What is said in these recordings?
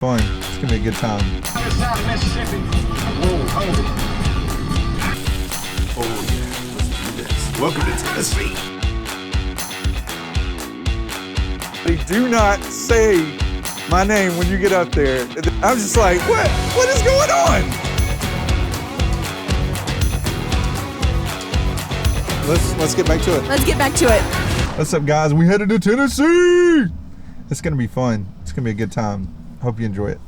Fun. It's gonna be a good time. Other side of Mississippi. Whoa, hold it. Oh yeah, let's do this. Welcome to Tennessee. They do not say my name when you get up there. I'm just like, what is going on? Let's get back to it. Let's get back to it. What's up, guys? We headed to Tennessee. It's gonna be fun. It's gonna be a good time. Hope you enjoy it.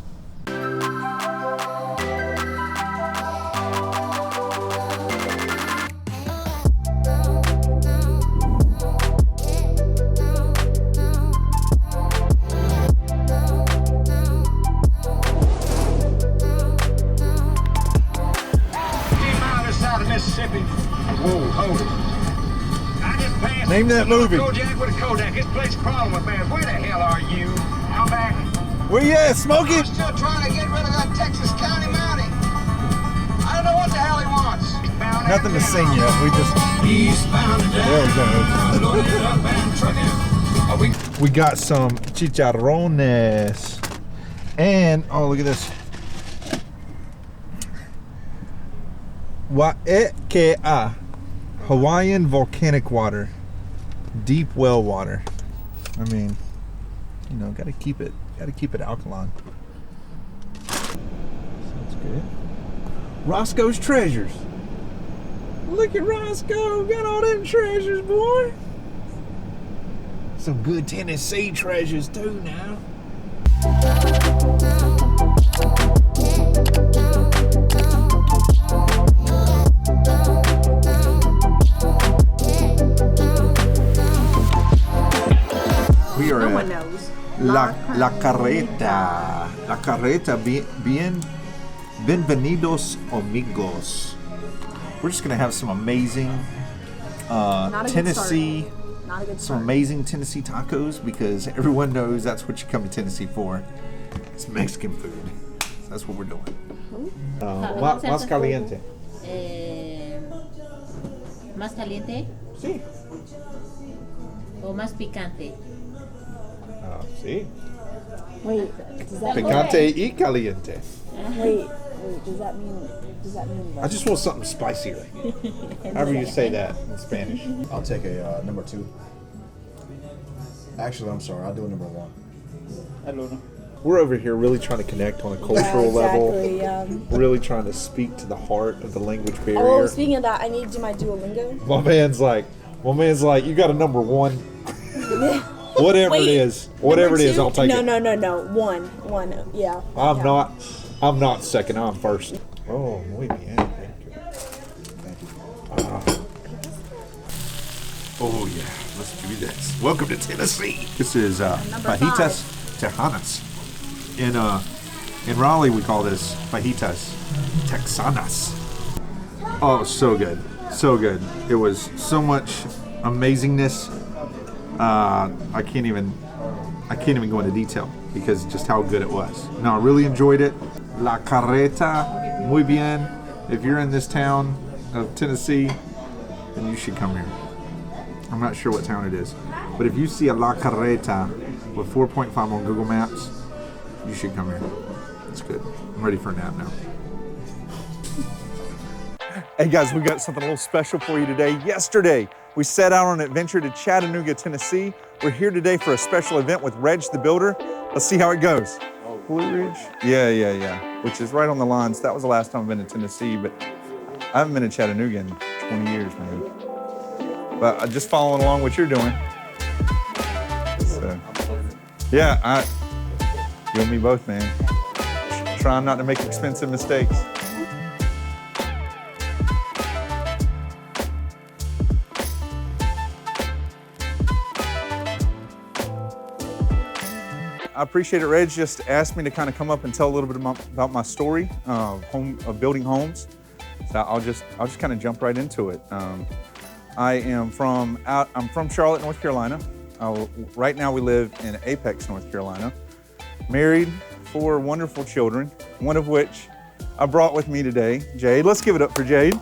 Mississippi. Whoa, hold it. I just passed. Name that movie. Kojak with a Kodak. This place crawling with fans. Where the hell are you? Out back. Where you at, Smokey? I'm still trying to get rid of that Texas County Mountie. I don't know what the hell he wants. Nothing to sing yet. We just. There we go. We got some chicharrones. And, oh, look at this. Wa'ekea, Hawaiian volcanic water, deep well water. I mean, you know, gotta keep it alkaline. Sounds good. Roscoe's Treasures. Look at Roscoe, got all them treasures, boy. Some good Tennessee treasures too now. We are No one knows. La Carreta, bienvenidos amigos. We're just gonna have some amazing Tennessee, some amazing Tennessee tacos because everyone knows that's what you come to Tennessee for. It's Mexican food. So that's what we're doing. Más caliente. ¿Más caliente Sí. o más picante? Sí. Wait, does that Picante y caliente. wait, does that mean I just want something spicier. However you say that in Spanish. I'll take a number 2. Actually, I'm sorry. I'll do a number 1. We're over here really trying to connect on a cultural level. exactly, Really trying to speak to the heart of the language barrier. Oh, speaking of that, I need to do my Duolingo. My man's like, you got a number 1. Whatever Wait, it is, whatever it number is, 2? I'll take it. No. One, yeah. I'm Yeah. not second. I'm first. Oh, muy bien. Thank you. Oh yeah, let's do this. Welcome to Tennessee. This is fajitas tejanas. In Raleigh, we call this fajitas texanas. Oh, so good, so good. It was so much amazingness. I can't even go into detail because just how good it was. No, I really enjoyed it. La Carreta, muy bien. If you're in this town of Tennessee, then you should come here. I'm not sure what town it is, but if you see a La Carreta with 4.5 on Google Maps, you should come here. It's good. I'm ready for a nap now. Hey guys, we got something a little special for you today. Yesterday, we set out on an adventure to Chattanooga, Tennessee. We're here today for a special event with RegTheBuilder. Let's see how it goes. Blue Ridge? Yeah. Which is right on the lines. That was the last time I've been to Tennessee, but I haven't been to Chattanooga in 20 years, man. But I'm just following along what you're doing. So, yeah, you and me both, man. Trying not to make expensive mistakes. I appreciate it. Reg just asked me to kind of come up and tell a little bit about my story of building homes. So I'll just kind of jump right into it. I'm from Charlotte, North Carolina. Right now we live in Apex, North Carolina. Married, 4 wonderful children, one of which I brought with me today, Jade. Let's give it up for Jade.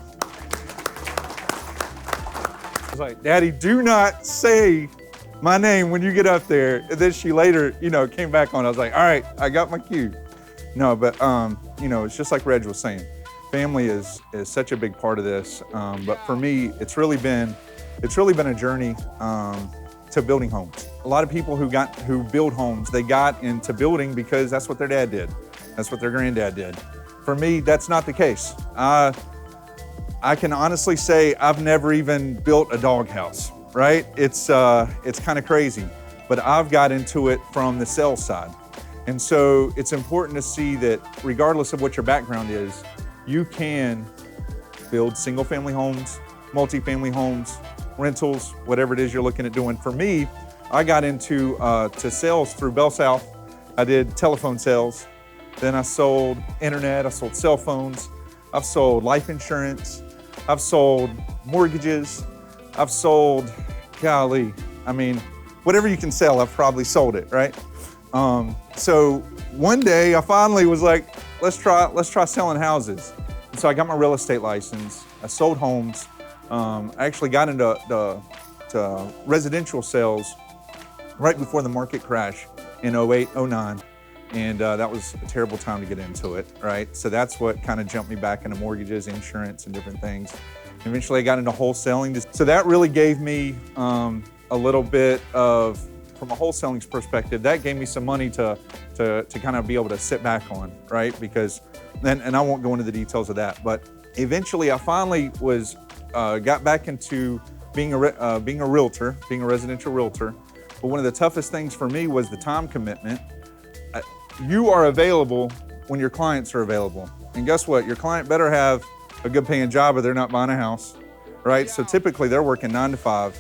I was like, Daddy, do not say my name when you get up there. And then she later, came back on. I was like, all right, I got my cue. No, but it's just like Reg was saying. Family is such a big part of this. But for me, it's really been a journey to building homes. A lot of people who build homes, they got into building because that's what their dad did. That's what their granddad did. For me, that's not the case. I can honestly say I've never even built a doghouse, right? It's kind of crazy, but I've got into it from the sales side. And so it's important to see that regardless of what your background is, you can build single family homes, multifamily homes, rentals, whatever it is you're looking at doing. For me, I got into to sales through Bell South. I did telephone sales. Then I sold internet, I sold cell phones. I've sold life insurance. I've sold mortgages. I've sold, golly, whatever you can sell, I've probably sold it, right? So one day I finally was like, let's try selling houses. And so I got my real estate license. I sold homes. I actually got into to residential sales right before the market crash in 08, 09. And that was a terrible time to get into it, right? So that's what kind of jumped me back into mortgages, insurance, and different things. Eventually I got into wholesaling. So that really gave me a little bit of, from a wholesaling perspective, that gave me some money to kind of be able to sit back on, right? Because then, and I won't go into the details of that, but eventually I finally got back into being a realtor, being a residential realtor. But one of the toughest things for me was the time commitment. You are available when your clients are available. And guess what? Your client better have a good paying job or they're not buying a house, right? So typically they're working 9 to 5.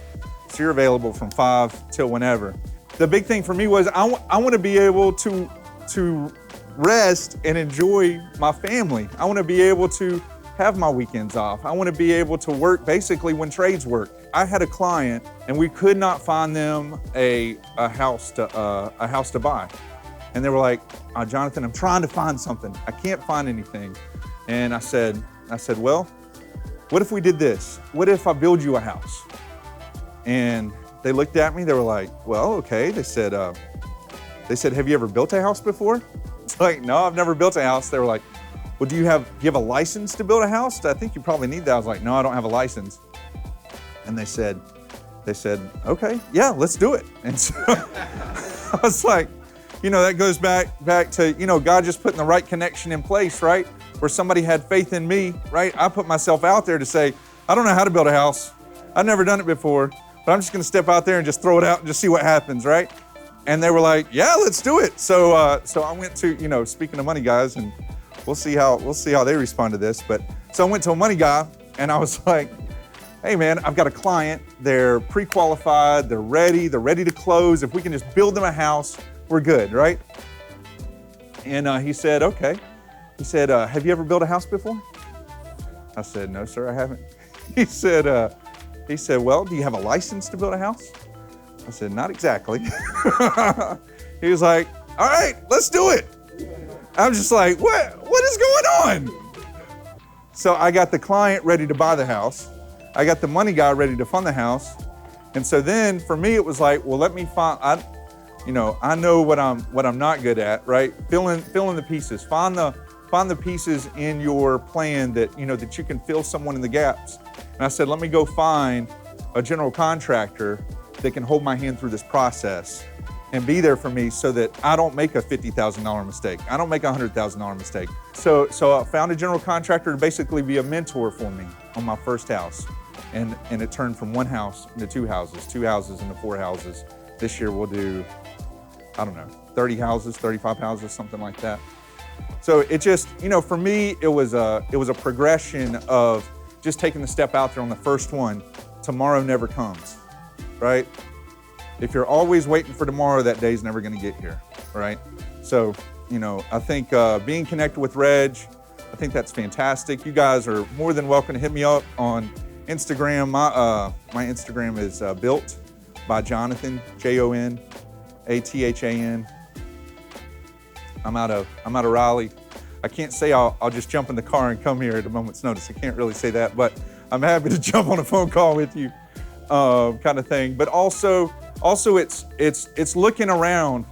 So you're available from 5 till whenever. The big thing for me was I want to be able to rest and enjoy my family. I want to be able to have my weekends off. I want to be able to work basically when trades work. I had a client and we could not find them a house to buy. And they were like, Jonathan, I'm trying to find something. I can't find anything. And I said, well, what if we did this? What if I build you a house? And they looked at me, they were like, well, okay. They said, have you ever built a house before? It's like, no, I've never built a house. They were like, well, do you have a license to build a house? I think you probably need that. I was like, no, I don't have a license. And they said, okay, yeah, let's do it. And so I was like, that goes back to, God just putting the right connection in place, right? Where somebody had faith in me, right? I put myself out there to say, I don't know how to build a house. I've never done it before, but I'm just gonna step out there and just throw it out and just see what happens, right? And they were like, yeah, let's do it. So I went to, speaking of money guys, and we'll see how they respond to this. But so I went to a money guy and I was like, hey man, I've got a client, they're pre-qualified, they're ready to close. If we can just build them a house, we're good, right? And he said, okay. He said, have you ever built a house before? I said, no, sir, I haven't. He said, well, do you have a license to build a house? I said, not exactly. He was like, all right, let's do it. I'm just like, what is going on? So I got the client ready to buy the house. I got the money guy ready to fund the house. And so then for me, it was like, well, let me find, I know what I'm not good at, right? Fill in the pieces. Find the pieces in your plan that that you can fill someone in the gaps. And I said, let me go find a general contractor that can hold my hand through this process and be there for me so that I don't make a $50,000 mistake. I don't make a $100,000 mistake. So I found a general contractor to basically be a mentor for me on my first house. And it turned from one house into two houses into 4 houses. This year we'll do, 30 houses, 35 houses, something like that. So it just, for me, it was a progression of just taking the step out there on the first one. Tomorrow never comes, right? If you're always waiting for tomorrow, that day's never gonna get here, right? So, I think being connected with Reg, I think that's fantastic. You guys are more than welcome to hit me up on Instagram. My Instagram is built by Jonathan, JONATHAN. I'm out of Raleigh. I can't say I'll just jump in the car and come here at a moment's notice. I can't really say that, but I'm happy to jump on a phone call with you, kind of thing. But also, Also, it's looking around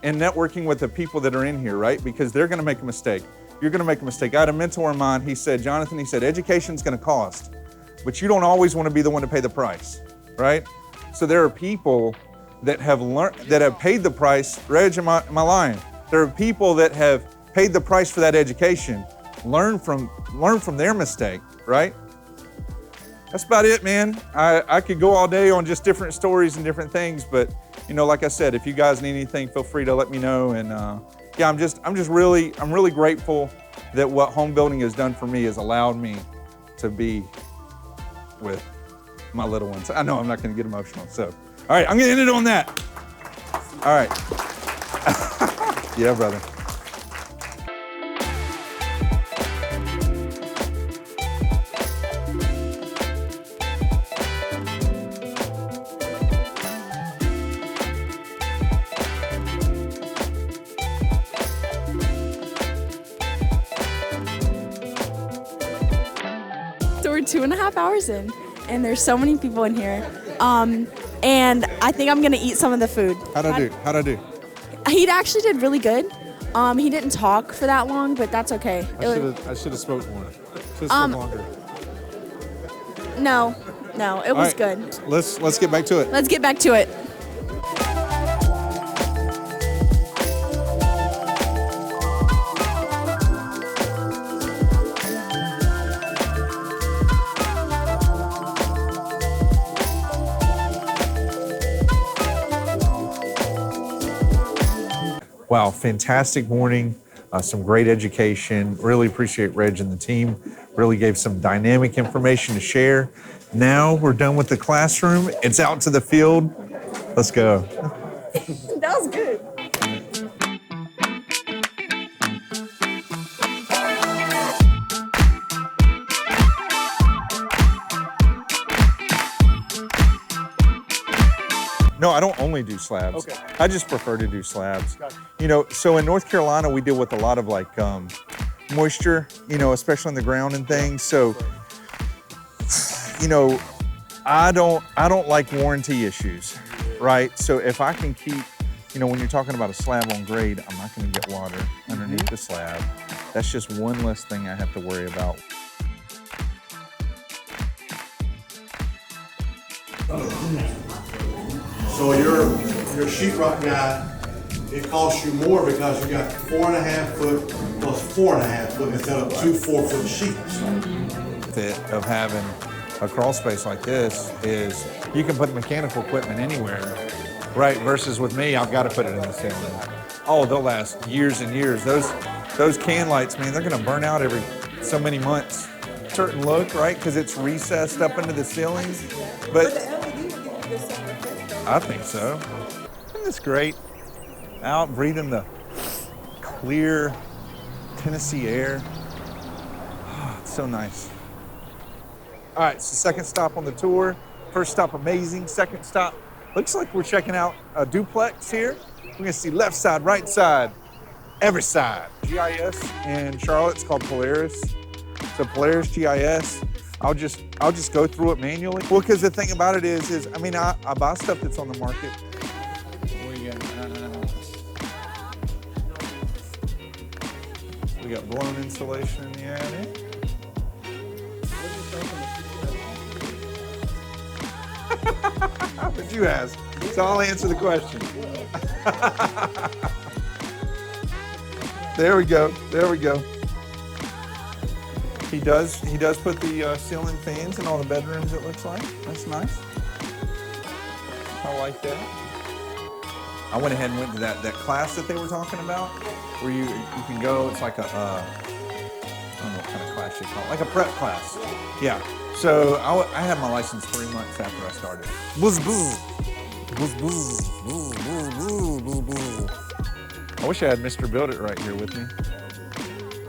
and networking with the people that are in here, right? Because they're gonna make a mistake. You're gonna make a mistake. I had a mentor of mine, he said, Jonathan, he said, education's gonna cost, but you don't always wanna be the one to pay the price, right? So there are people that have learned, that have paid the price. Reg, am I lying? There are people that have paid the price for that education. Learn from their mistake, right? That's about it, man. I could go all day on just different stories and different things, but you know, like I said, if you guys need anything, feel free to let me know. And yeah, I'm really grateful that what home building has done for me has allowed me to be with my little ones. I know I'm not going to get emotional, so all right, I'm going to end it on that. All right. Yeah, brother. So we're 2.5 hours in, and there's so many people in here. And I think I'm gonna eat some of the food. How'd I do? He actually did really good. He didn't talk for that long, but that's okay. I should have spoke more. Should have spoke longer. No, it was right. good. Let's get back to it. Let's get back to it. Wow, fantastic morning, some great education. Really appreciate Reg and the team. Really gave some dynamic information to share. Now we're done with the classroom. It's out to the field. Let's go. That was good. No, I don't only do slabs. Okay. I just prefer to do slabs. You know, so in North Carolina, we deal with a lot of like moisture, you know, especially in the ground and things. So, you know, I don't like warranty issues, right? So if I can keep, you know, when you're talking about a slab on grade, I'm not going to get water underneath the slab. That's just one less thing I have to worry about. So your sheetrock guy, it costs you more because you got 4.5 foot plus 4.5 foot instead of 2 4-foot sheets. Benefit of having a crawl space like this is you can put mechanical equipment anywhere, right? Versus with me, I've got to put it in the ceiling. Oh, they'll last years and years. Those can lights, man, they're gonna burn out every so many months. Certain look, right? Because it's recessed up into the ceiling. But I think so. Isn't this great? Out breathing the clear Tennessee air. Oh, it's so nice. All right, so second stop on the tour. First stop, amazing. Second stop, looks like we're checking out a duplex here. We're gonna see left side, right side, every side. GIS in Charlotte's called Polaris. So Polaris GIS. I'll just go through it manually. Well, because the thing about it is I mean, I buy stuff that's on the market. We got blown insulation in the attic. But you asked, so I'll answer the question. There we go. There we go. He does put the ceiling fans in all the bedrooms, it looks like. That's nice. I like that. I went ahead and went to that class that they were talking about, where you can go, it's like a, I don't know what kind of class you call it, like a prep class. Yeah. So I had my license 3 months after I started. Buzz, buzz. Buzz, buzz. Buzz, buzz, buzz, buzz, buzz. I wish I had Mr. Build It right here with me.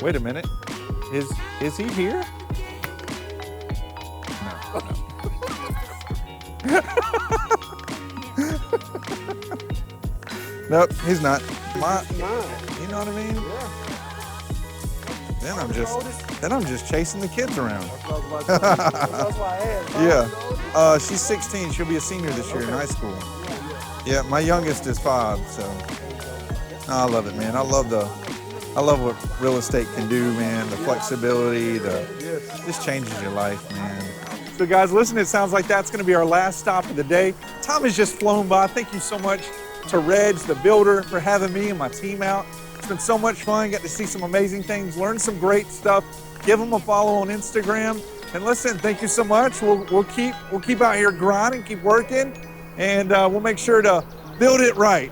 Wait a minute. Is he here? No. Nope, he's not. You know what I mean? Yeah. Then I'm just chasing the kids around. Yeah. She's 16. She'll be a senior this year in high school. Yeah, my youngest is 5, so I love it, man. I love what real estate can do, man. The flexibility, just changes your life, man. So guys, listen, it sounds like that's gonna be our last stop of the day. Time has just flown by. Thank you so much to Reg, the builder, for having me and my team out. It's been so much fun. Got to see some amazing things, learn some great stuff. Give them a follow on Instagram. And listen, thank you so much. We'll keep out here grinding, keep working, and we'll make sure to build it right.